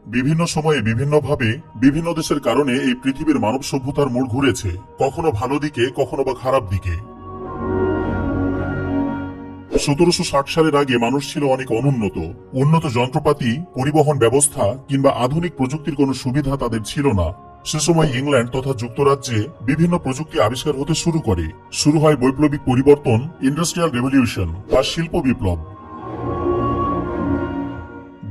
বিভিন্ন সময়ে বিভিন্নভাবে বিভিন্ন দেশের কারণে এই পৃথিবীর মানব সভ্যতার মোড় ঘুরেছে, কখনো ভালো দিকে কখনো বা খারাপ দিকে। 1760 সালের আগে মানুষ ছিল অনেক অনুন্নত। উন্নত যন্ত্রপাতি, পরিবহন ব্যবস্থা কিংবা আধুনিক প্রযুক্তির কোনো সুবিধা তাদের ছিল না। সে সময় ইংল্যান্ড তথা যুক্তরাজ্যে বিভিন্ন প্রযুক্তি আবিষ্কার হতে শুরু করে। শুরু হয় বৈপ্লবিক পরিবর্তন, ইন্ডাস্ট্রিয়াল রেভলিউশন বা শিল্প বিপ্লব।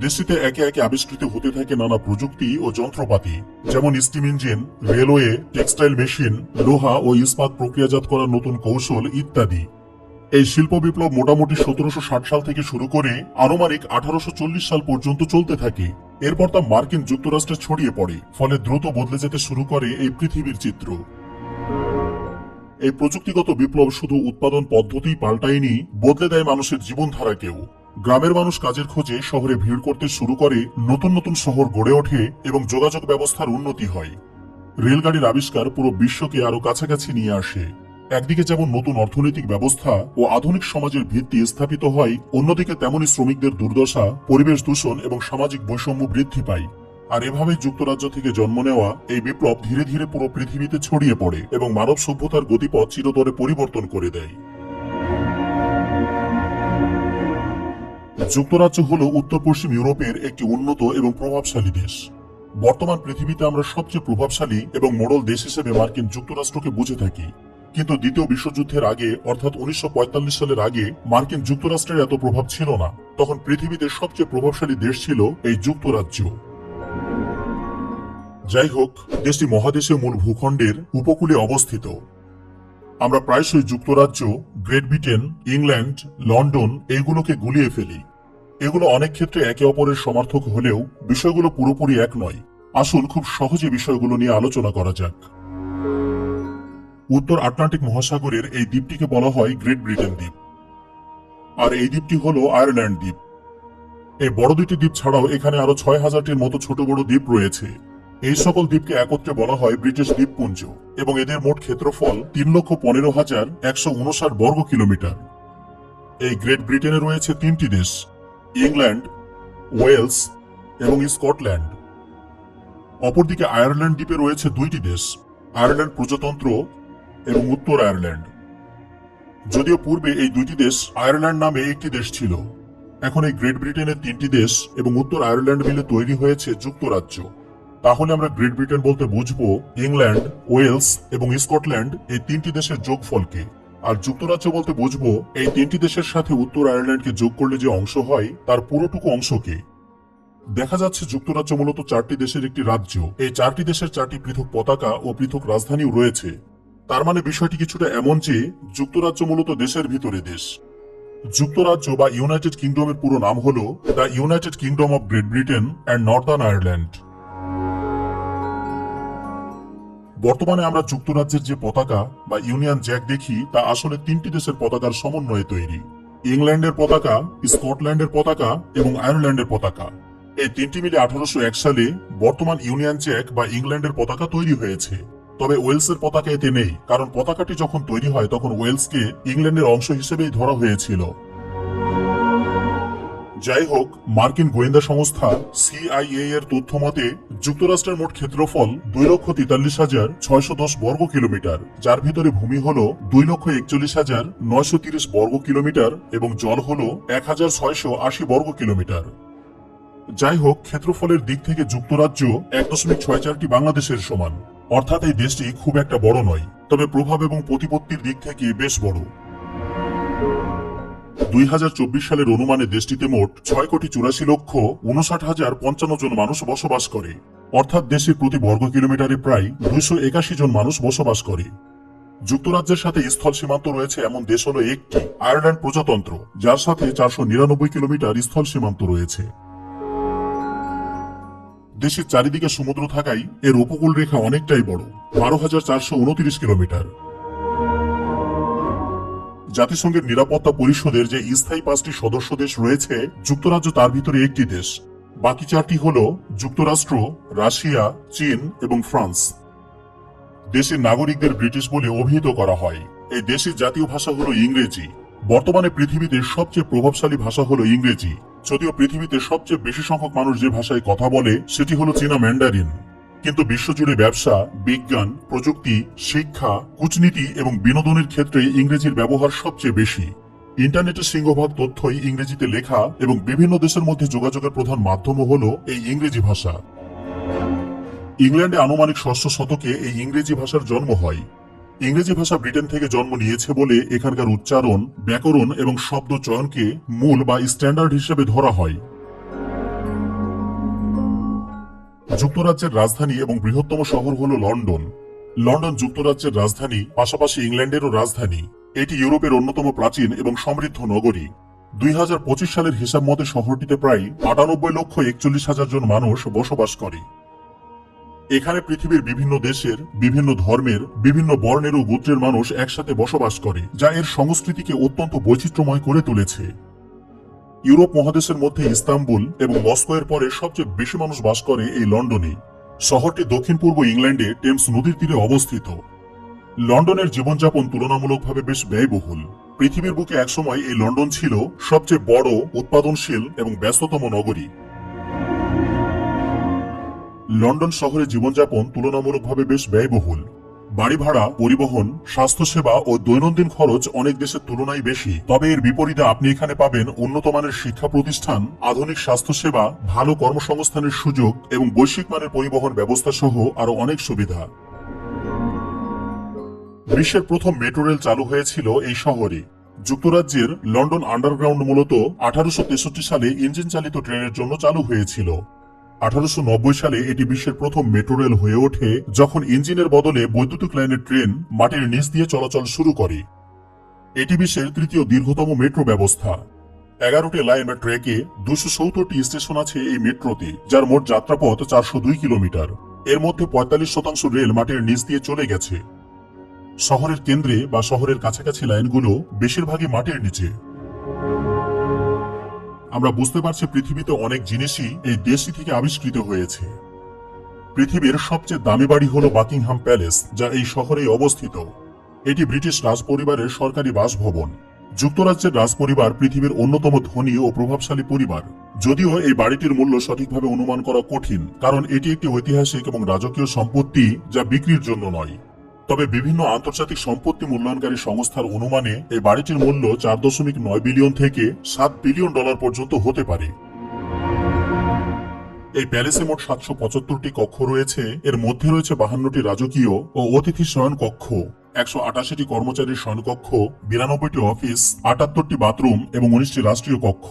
দেশটিতে একে একে আবিষ্কৃত হতে থাকে নানা প্রযুক্তি ও যন্ত্রপাতি, যেমন steam engine, railway, textile machine, লোহা ও ইস্পাত প্রক্রিয়াজাত করার নতুন কৌশল ইত্যাদি। এই শিল্প বিপ্লব মোটামুটি 1760 সাল থেকে শুরু করে আনুমানিক 1840 সাল পর্যন্ত চলতে থাকে। এরপর তা মার্কিন যুক্তরাষ্ট্রে ছড়িয়ে পড়ে, ফলে দ্রুত বদলে যেতে শুরু করে এই পৃথিবীর চিত্র। এই প্রযুক্তিগত বিপ্লব শুধু উৎপাদন পদ্ধতিই পাল্টায়নি, বদলে দেয় মানুষের জীবনধারাকেও। গ্রামের মানুষ কাজের খোঁজে শহরে ভিড় করতে শুরু করে, নতুন নতুন শহর গড়ে ওঠে এবং যোগাযোগ ব্যবস্থার উন্নতি হয়। রেলগাড়ির আবিষ্কার পুরো বিশ্বকে আরো কাছাকাছি নিয়ে আসে। একদিকে যেমন নতুন অর্থনৈতিক ব্যবস্থা ও আধুনিক সমাজের ভিত্তি স্থাপিত হয়, অন্যদিকে তেমনি শ্রমিকদের দুর্দশা, পরিবেশ দূষণ এবং সামাজিক বৈষম্য বৃদ্ধি পায়। আর এভাবেই যুক্তরাজ্য থেকে জন্ম নেওয়া এই বিপ্লব ধীরে ধীরে পুরো পৃথিবীতে ছড়িয়ে পড়ে এবং মানব সভ্যতার গতিপথ চিরতরে পরিবর্তন করে দেয়। যুক্তরাজ্য হল উত্তর পশ্চিম ইউরোপের একটি উন্নত এবং প্রভাবশালী দেশ। বর্তমান পৃথিবীতে আমরা সবচেয়ে প্রভাবশালী এবং মডেল দেশ হিসেবে মার্কিন যুক্তরাষ্ট্রকে বুঝে থাকি। কিন্তু দ্বিতীয় বিশ্বযুদ্ধের আগে, অর্থাৎ 1945 সালের আগে মার্কিন যুক্তরাষ্ট্রের এত প্রভাব ছিল না। তখন পৃথিবীতে সবচেয়ে প্রভাবশালী দেশ ছিল এই যুক্তরাজ্য। যাই হোক, দেশটি মহাদেশীয় মূল ভূখণ্ডের উপকূলে অবস্থিত। আমরা প্রায়শই যুক্তরাজ্য, গ্রেট ব্রিটেন, ইংল্যান্ড, লন্ডন এইগুলোকে গুলিয়ে ফেলি। এগুলো অনেক ক্ষেত্রে একে অপরের সমার্থক হলেও বিষয়গুলো পুরোপুরি এক নয়। আসুন খুব সহজে বিষয়গুলো নিয়ে আলোচনা করা যাক। উত্তর আটলান্টিক মহাসাগরের এই দ্বীপটিকে বলা হয় গ্রেট ব্রিটেন দ্বীপ, আর এই দ্বীপটি হল আয়ারল্যান্ড দ্বীপ। এই বড় দুটি দ্বীপ ছাড়াও এখানে আরো 6000-টির মতো ছোট বড় দ্বীপ রয়েছে। এই সকল দ্বীপকে একত্রে বলা হয় ব্রিটিশ দ্বীপপুঞ্জ এবং এদের মোট ক্ষেত্রফল 3,15,159 বর্গ কিলোমিটার। এই গ্রেট ব্রিটেনে রয়েছে 3টি দেশ, ইংল্যান্ড, ওয়েলস এবং স্কটল্যান্ড। অপরদিকে আয়ারল্যান্ড দ্বীপে রয়েছে 2টি দেশ, আয়ারল্যান্ড প্রজাতন্ত্র এবং উত্তর আয়ারল্যান্ড। যদিও পূর্বে এই 2টি দেশ আয়ারল্যান্ড নামে একটি দেশ ছিল, এখন এই গ্রেট ব্রিটেনের 3টি দেশ এবং উত্তর আয়ারল্যান্ড মিলে তৈরি হয়েছে যুক্তরাজ্য। তাহলে আমরা গ্রেট ব্রিটেন বলতে বুঝবো ইংল্যান্ড, ওয়েলস এবং স্কটল্যান্ড এই 3টি দেশের যোগফলকে, আর যুক্তরাজ্য বলতে বুঝবো এই 3টি দেশের সাথে উত্তর আয়ারল্যান্ডকে যোগ করলে যে অংশ হয় তার পুরোটুকু অংশকে। দেখা যাচ্ছে যুক্তরাজ্য মূলত 4টি দেশের একটি রাজ্য। এই 4টি দেশের 4টি পৃথক পতাকা ও পৃথক রাজধানীও রয়েছে। তার মানে বিষয়টি কিছুটা এমন যে যুক্তরাজ্য মূলত দেশের ভিতরে দেশ। যুক্তরাজ্য বা ইউনাইটেড কিংডমের পুরো নাম হল the United kingdom of great Britain and Northern Ireland. বর্তমানে আমরা যুক্তরাজ্যের যে পতাকা বা ইউনিয়ন জ্যাক দেখি তা আসলে 3টি দেশের পতাকার সমন্বয়ে তৈরি। ইংল্যান্ডের পতাকা, স্কটল্যান্ডের পতাকা এবং আয়ারল্যান্ডের পতাকা। এই 3টি মিলে 1801 সালে বর্তমান ইউনিয়ন জ্যাক বা ইংল্যান্ডের পতাকা তৈরি হয়েছে। তবে ওয়েলসের পতাকা এতে নেই, কারণ পতাকাটি যখন তৈরি হয় তখন ওয়েলসকে ইংল্যান্ডের অংশ হিসেবেই ধরা হয়েছিল। যাই হোক, মার্কিন গোয়েন্দা সংস্থা CIA এর তথ্য মতে যুক্তরাষ্ট্রের মোট ক্ষেত্রফল 2,43,610 বর্গ কিলোমিটার, যার ভিতরে ভূমি হল 2,41,930 বর্গ কিলোমিটার এবং জল হল 1,680 বর্গ কিলোমিটার। যাই হোক, ক্ষেত্রফলের দিক থেকে যুক্তরাজ্য 1.64টি বাংলাদেশের সমান, অর্থাৎ এই দেশটি খুব একটা বড় নয়, তবে প্রভাব এবং প্রতিপত্তির দিক থেকে বেশ বড়। 2024 সালের অনুমানে দেশটিতে মোট 6,84,59,055 জন মানুষ বসবাস করে, অর্থাৎ দেশের প্রতি বর্গ কিলোমিটারে প্রায় 281 জন মানুষ বসবাস করে। যুক্তরাজ্যের সাথে স্থল সীমান্ত রয়েছে এমন দেশ হল একটি, আয়ারল্যান্ড প্রজাতন্ত্র, যার সাথে 499 কিলোমিটার স্থল সীমান্ত রয়েছে। দেশের চারিদিকে সমুদ্র থাকায় এর উপকূল রেখা অনেকটাই বড়, 12,429 কিলোমিটার। জাতিসংঘের নিরাপত্তা পরিষদের যে স্থায়ী 5টি সদস্য দেশ রয়েছে, যুক্তরাজ্য তার ভিতরে একটি দেশ। বাকি 4টি হল যুক্তরাষ্ট্র, রাশিয়া, চীন এবং ফ্রান্স। দেশের নাগরিকদের ব্রিটিশ বলে অভিহিত করা হয়। এই দেশের জাতীয় ভাষা হল ইংরেজি। বর্তমানে পৃথিবীতে সবচেয়ে প্রভাবশালী ভাষা হল ইংরেজি। যদিও পৃথিবীতে সবচেয়ে বেশি সংখ্যক মানুষ যে ভাষায় কথা বলে সেটি হলো চীনা ম্যান্ডারিন, কিন্তু বিশ্বজুড়ে ব্যবসা, বিজ্ঞান, প্রযুক্তি, শিক্ষা, কূটনীতি এবং বিনোদনের ক্ষেত্রে ইংরেজির ব্যবহার সবচেয়ে বেশি। ইন্টারনেটের সিংহভাগ তথ্যই ইংরেজিতে লেখা এবং বিভিন্ন দেশের মধ্যে যোগাযোগের প্রধান মাধ্যমও হলো এই ইংরেজি ভাষা। ইংল্যান্ডে আনুমানিক ৬ষ্ঠ শতকে এই ইংরেজি ভাষার জন্ম হয়। ইংরেজি ভাষা ব্রিটেন থেকে জন্ম নিয়েছে বলে এখানকার উচ্চারণ, ব্যাকরণ এবং শব্দ চয়নকে মূল বা স্ট্যান্ডার্ড হিসেবে ধরা হয়। যুক্তরাজ্যের রাজধানী এবং বৃহত্তম শহর হল লন্ডন। লন্ডন যুক্তরাজ্যের রাজধানী, পাশাপাশি ইংল্যান্ডেরও রাজধানী। এটি ইউরোপের অন্যতম প্রাচীন এবং সমৃদ্ধ নগরী। ২০২৫ সালের হিসাব মতে শহরটিতে প্রায় ৯৮,৪১,০০০ জন মানুষ বসবাস করে। এখানে পৃথিবীর বিভিন্ন দেশের, বিভিন্ন ধর্মের, বিভিন্ন বর্ণের ও গোত্রের মানুষ একসাথে বসবাস করে, যা এর সংস্কৃতিকে অত্যন্ত বৈচিত্র্যময় করে তুলেছে। ইউরোপ মহাদেশের মধ্যে ইস্তাম্বুল এবং মস্কোয়ের পরে সবচেয়ে বেশি মানুষ বাস করে এই লন্ডনে। শহরটি দক্ষিণ পূর্ব ইংল্যান্ডে টেমস নদীর তীরে অবস্থিত। লন্ডনের জীবনযাপন তুলনামূলকভাবে বেশ ব্যয়বহুল। পৃথিবীর বুকে একসময় এই লন্ডন ছিল সবচেয়ে বড়, উৎপাদনশীল এবং ব্যস্ততম নগরী। লন্ডন শহরে জীবনযাপন তুলনামূলকভাবে বেশ ব্যয়বহুল। বাড়ি ভাড়া, পরিবহন, স্বাস্থ্যসেবা ও দৈনন্দিন খরচ অনেক দেশের তুলনায় বেশি। তবে এর বিপরীতে আপনি এখানে পাবেন উন্নত মানের শিক্ষা প্রতিষ্ঠান, আধুনিক স্বাস্থ্যসেবা, ভালো কর্মসংস্থানের সুযোগ এবং বৈশ্বিক মানের পরিবহন ব্যবস্থা সহ আরো অনেক সুবিধা। বিশ্বের প্রথম মেট্রো রেল চালু হয়েছিল এই শহরে। যুক্তরাজ্যের লন্ডন আন্ডারগ্রাউন্ড মূলত 1863 সালে ইঞ্জিন চালিত ট্রেনের জন্য চালু হয়েছিল। 1890 সালে এটি বিশ্বের প্রথম মেট্রো রেল হয়ে ওঠে, যখন ইঞ্জিনের বদলে বৈদ্যুতিক লাইনের ট্রেন মাটির নিচ দিয়ে চলাচল শুরু করে। এটি বিশ্বের তৃতীয় দীর্ঘতম মেট্রো ব্যবস্থা। 11টি লাইন বা ট্র্যাকে 270টি স্টেশন আছে এই মেট্রোতে, যার মোট যাত্রাপথ 402 কিলোমিটার। এর মধ্যে 45% রেল মাটির নিচ দিয়ে চলে গেছে। শহরের কেন্দ্রে বা শহরের কাছাকাছি লাইনগুলো বেশিরভাগই মাটির নিচে। আমরা বুঝতে পারছি পৃথিবীতে অনেক জিনিসই এই দেশটি থেকে আবিষ্কৃত হয়েছে। পৃথিবীর সবচেয়ে দামি বাড়ি হল বাকিংহাম প্যালেস, যা এই শহরেই অবস্থিত। এটি ব্রিটিশ রাজপরিবারের সরকারি বাসভবন। যুক্তরাজ্যের রাজপরিবার পৃথিবীর অন্যতম ধনী ও প্রভাবশালী পরিবার। যদিও এই বাড়িটির মূল্য সঠিকভাবে অনুমান করা কঠিন, কারণ এটি একটি ঐতিহাসিক এবং রাজকীয় সম্পত্তি যা বিক্রির জন্য নয়। তবে বিভিন্ন আন্তর্জাতিক সম্পত্তি মূল্যায়নকারী সংস্থার অনুমানে এই বাড়িটির মূল্য 4.9 বিলিয়ন থেকে 7 বিলিয়ন ডলার পর্যন্ত হতে পারে। এই প্যালেসে মোট 775টি কক্ষ রয়েছে। এর মধ্যে রয়েছে 52টি রাজকীয় ও অতিথি শয়ন কক্ষ, 188টি কর্মচারীর শয়নকক্ষ, 92টি অফিস, 78টি বাথরুম এবং 19টি রাষ্ট্রীয় কক্ষ।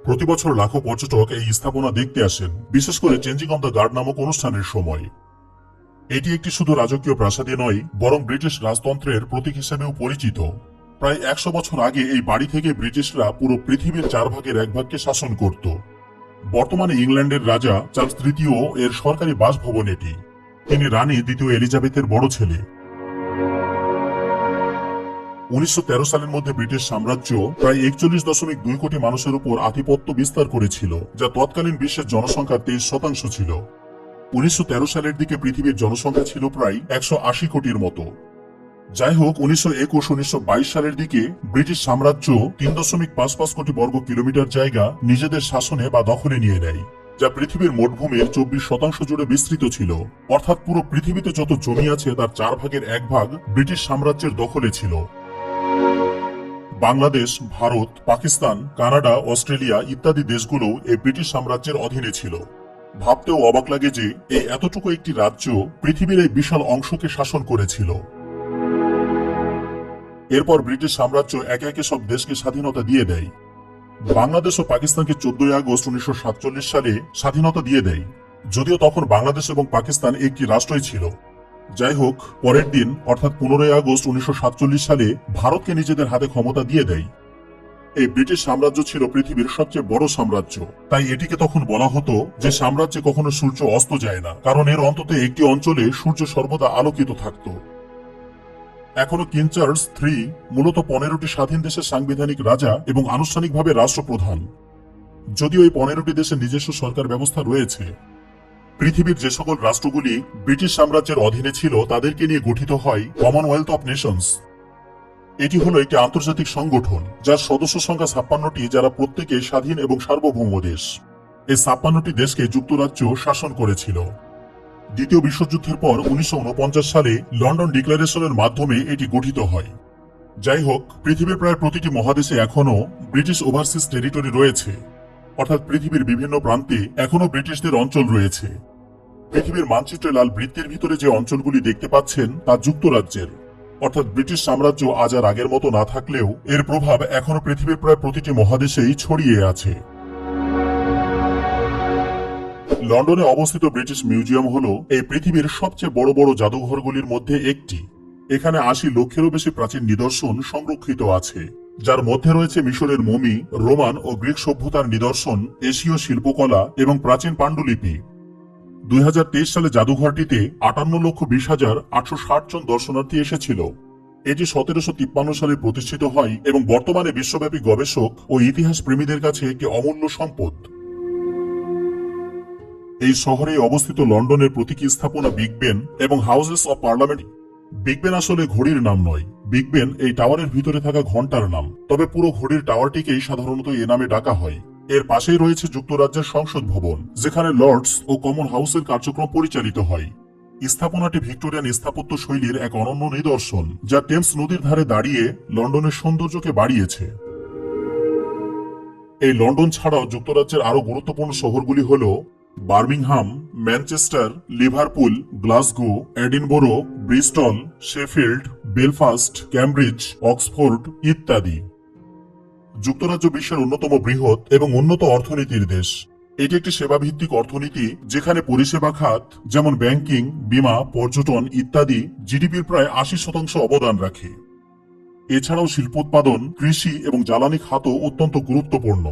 প্রতি বছর লাখো পর্যটক এই স্থাপনা দেখতে আসেন, বিশেষ করে চেঞ্জিং অন দ্য গার্ড নামক অনুষ্ঠানের সময়। এটি একটি শুধু রাজকীয় প্রাসাদই নয়, বরং ব্রিটিশ রাজতন্ত্রের প্রতীক হিসেবেও পরিচিত। প্রায় 100 বছর আগে এই বাড়ি থেকে ব্রিটিশরা পুরো পৃথিবীর 4 ভাগের 1 ভাগকে শাসন করত। বর্তমানে ইংল্যান্ডের রাজা চার্লস তৃতীয় এর সরকারি বাসভবন এটি। তিনি রানী দ্বিতীয় এলিজাবেথের বড় ছেলে। 1913 সালের মধ্যে ব্রিটিশ সাম্রাজ্য প্রায় 41.2 কোটি মানুষের উপর আধিপত্য বিস্তার করেছিল, যা তৎকালীন বিশ্বের জনসংখ্যার 23% ছিল। 1913 সালের দিকে পৃথিবীর জনসংখ্যা ছিল প্রায় 180 কোটির মতো। যাই হোক, 1921-1922 সালের দিকে ব্রিটিশ সাম্রাজ্য 3.55 কোটি বর্গ কিলোমিটার জায়গা নিজেদের শাসনে বা দখলে নিয়ে নেয়, যা পৃথিবীর মোট ভূমির 24% জুড়ে বিস্তৃত ছিল। অর্থাৎ পুরো পৃথিবীতে যত জমি আছে তার 4 ভাগের 1 ভাগ ব্রিটিশ সাম্রাজ্যের দখলে ছিল। বাংলাদেশ, ভারত, পাকিস্তান, কানাডা, অস্ট্রেলিয়া ইত্যাদি দেশগুলো এই ব্রিটিশ সাম্রাজ্যের অধীনে ছিল। ভাবতেও অবাক লাগে যে এই এতটুকু একটি রাজ্য পৃথিবীর এই বিশাল অংশকে শাসন করেছিল। এরপর ব্রিটিশ সাম্রাজ্য একে একে সব দেশকে স্বাধীনতা দিয়ে দেয়। বাংলাদেশ ও পাকিস্তানকে 14 আগস্ট 1947 সালে স্বাধীনতা দিয়ে দেয়, যদিও তখন বাংলাদেশ এবং পাকিস্তান একটি রাষ্ট্রই ছিল। যাই হোক, পরের দিন অর্থাৎ 15 আগস্ট 1947 সালে ভারতকে নিজেদের হাতে ক্ষমতা দিয়ে দেয়। এই ব্রিটিশ সাম্রাজ্য ছিল পৃথিবীর সবচেয়ে বড় সাম্রাজ্য, তাই এটিকে তখন বলা হতো যে সাম্রাজ্যে কখনো সূর্য অস্ত যায় না, কারণ এর অন্তত একটি অঞ্চলে সূর্য সর্বদা আলোকিত থাকত। এখনো কিং চার্লস III মূলত 15টি স্বাধীন দেশের সাংবিধানিক রাজা এবং আনুষ্ঠানিকভাবে রাষ্ট্রপ্রধান, যদিও এই 15টি দেশের নিজস্ব সরকার ব্যবস্থা রয়েছে। পৃথিবীর যে সকল রাষ্ট্রগুলি ব্রিটিশ সাম্রাজ্যের অধীনে ছিল তাদেরকে নিয়ে গঠিত হয় কমনওয়েলথ অফ নেশনস। এটি হলো একটি আন্তর্জাতিক সংগঠন যার সদস্য সংখ্যা 56টি, যারা প্রত্যেকে স্বাধীন এবং সার্বভৌম দেশ। এই 56টি দেশকে যুক্তরাজ্য শাসন করেছিল। দ্বিতীয় বিশ্বযুদ্ধের পর 1949 সালে লন্ডন ডিক্লারেশনের মাধ্যমে এটি গঠিত হয়। যাই হোক, পৃথিবীর প্রায় প্রতিটি মহাদেশে এখনও ব্রিটিশ ওভারসিজ টেরিটরি রয়েছে, অর্থাৎ পৃথিবীর বিভিন্ন প্রান্তে এখনও ব্রিটিশদের অঞ্চল রয়েছে। পৃথিবীর মানচিত্রে লাল বৃত্তের ভিতরে যে অঞ্চলগুলি দেখতে পাচ্ছেন তা যুক্তরাজ্যের, অর্থাৎ ব্রিটিশ সাম্রাজ্য আজ আর আগের মতো না থাকলেও এর প্রভাব এখনও পৃথিবীর প্রায় প্রতিটি মহাদেশেই ছড়িয়ে আছে। লন্ডনে অবস্থিত ব্রিটিশ মিউজিয়াম হল এই পৃথিবীর সবচেয়ে বড় বড় জাদুঘরগুলির মধ্যে একটি। এখানে 80 লক্ষেরও বেশি প্রাচীন নিদর্শন সংরক্ষিত আছে, যার মধ্যে রয়েছে মিশরের মমি, রোমান ও গ্রিক সভ্যতার নিদর্শন, এশীয় শিল্পকলা এবং প্রাচীন পাণ্ডুলিপি। 2023 সালে জাদুঘরটিতে 58,20,860 জন দর্শনার্থী এসেছিল। এটি 1753 সালে প্রতিষ্ঠিত হয় এবং বর্তমানে বিশ্বব্যাপী গবেষক ও ইতিহাস প্রেমীদের কাছে একটি অমূল্য সম্পদ। এই শহরে অবস্থিত লন্ডনের প্রতীকী স্থাপনা বিগ বেন এবং houses of parliament. Big Ben আসলে ঘড়ির নাম নয়, বিগ বেন এই টাওয়ারের ভিতরে থাকা ঘন্টার নাম, তবে পুরো ঘড়ির টাওয়ারটিকেই সাধারণত এ নামে ডাকা হয়। এর পাশেই রয়েছে যুক্তরাজ্যের সংসদ ভবন, যেখানে লর্ডস ও কমন হাউসের কার্যক্রম পরিচালিত হয়। স্থাপনাটি ভিক্টোরিয়ান স্থাপত্য শৈলীর এক অনন্য নিদর্শন, যা টেমস নদীর ধারে দাঁড়িয়ে লন্ডনের সৌন্দর্যকে বাড়িয়েছে। এই লন্ডন ছাড়াও যুক্তরাজ্যের আরো গুরুত্বপূর্ণ শহরগুলি হল Birmingham, Manchester, Liverpool, Glasgow, Edinburgh, Bristol, Sheffield, Belfast, Cambridge, Oxford ইত্যাদি। যুক্তরাজ্য বিশ্বের অন্যতম বৃহৎ এবং উন্নত অর্থনীতির দেশ। এটি একটি সেবাভিত্তিক অর্থনীতি, যেখানে পরিষেবা খাত যেমন ব্যাংকিং, বীমা, পর্যটন ইত্যাদি জিডিপির প্রায় 80% অবদান রাখে। এছাড়াও শিল্পোৎপাদন, কৃষি এবং জ্বালানি খাতও অত্যন্ত গুরুত্বপূর্ণ।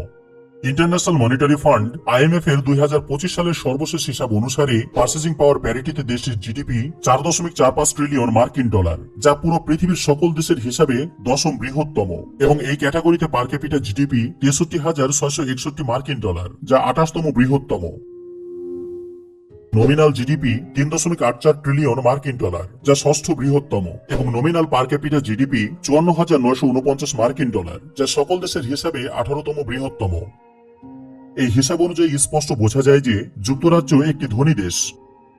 ইন্টারন্যাশনাল মনিটারি ফান্ড IMF এর 2025 সালের সর্বশেষ হিসাব অনুসারে পারচেজিং পাওয়ার প্যারিটিতে দেশটির জিডিপি 4.45 ট্রিলিয়ন মার্কিন ডলার, যা পুরো পৃথিবীর সকল দেশের হিসাবে 10ম বৃহত্তম, এবং এই ক্যাটাগরিতে পার ক্যাপিটা জিডিপি 63,661 মার্কিন ডলার, যা 28তম বৃহত্তম। নমিনাল জিডিপি 3.84 ট্রিলিয়ন মার্কিন ডলার, যা 6ষ্ঠ বৃহত্তম, এবং নমিনাল পার ক্যাপিটা জিডিপি 54,949 মার্কিন ডলার, যা সকল দেশের হিসাবে 18তম বৃহত্তম। এই হিসাব অনুযায়ী স্পষ্ট বোঝা যায় যে যুক্তরাজ্য একটি ধনী দেশ।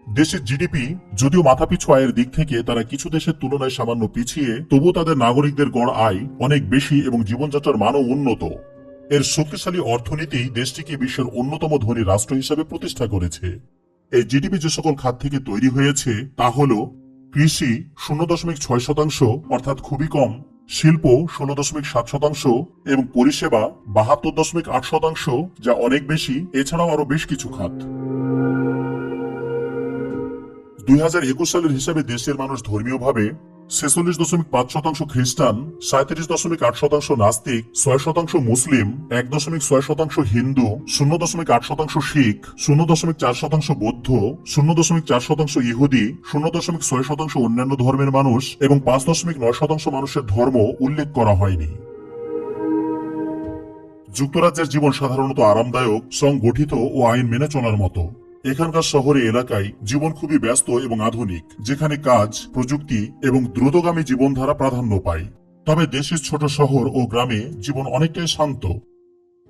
দেশের জিডিপি যদিও মাথাপিছু আয়ের দিক থেকে তারা কিছু দেশের তুলনায় সামান্য পিছিয়ে, তবু তাদের নাগরিকদের গড় আয় অনেক বেশি এবং জীবনযাত্রার মানও উন্নত। এর শক্তিশালী অর্থনীতি দেশটিকে বিশ্বের অন্যতম ধনী রাষ্ট্র হিসাবে প্রতিষ্ঠা করেছে। এই জিডিপি যে সকল খাত থেকে তৈরি হয়েছে তা হল কৃষি 0.6%, অর্থাৎ খুবই কম, শিল্প 16.7% এবং পরিষেবা 72.8%, যা অনেক বেশি। এছাড়াও আরো বেশ কিছু খাত। 2021 সালের হিসাবে দেশের মানুষ ধর্মীয়ভাবে 46.5% খ্রিস্টান, 37.8% নাস্তিক, 6% মুসলিম, 1.6% হিন্দু, 0.8% শিখ, 0.4% বৌদ্ধ, 0.4% ইহুদি, 0.6% অন্যান্য ধর্মের মানুষ এবং 5.9% মানুষের ধর্ম উল্লেখ করা হয়নি। যুক্তরাজ্যের জীবন সাধারণত আরামদায়ক, সংগঠিত ও আইন মেনে চলার মতো। এখানকার শহরে এলাকায় জীবন খুবই ব্যস্ত এবং আধুনিক, যেখানে কাজ, প্রযুক্তি এবং দ্রুতগামী জীবনধারা প্রাধান্য পায়। তবে দেশের ছোট শহর ও গ্রামে জীবন অনেকটাই শান্ত।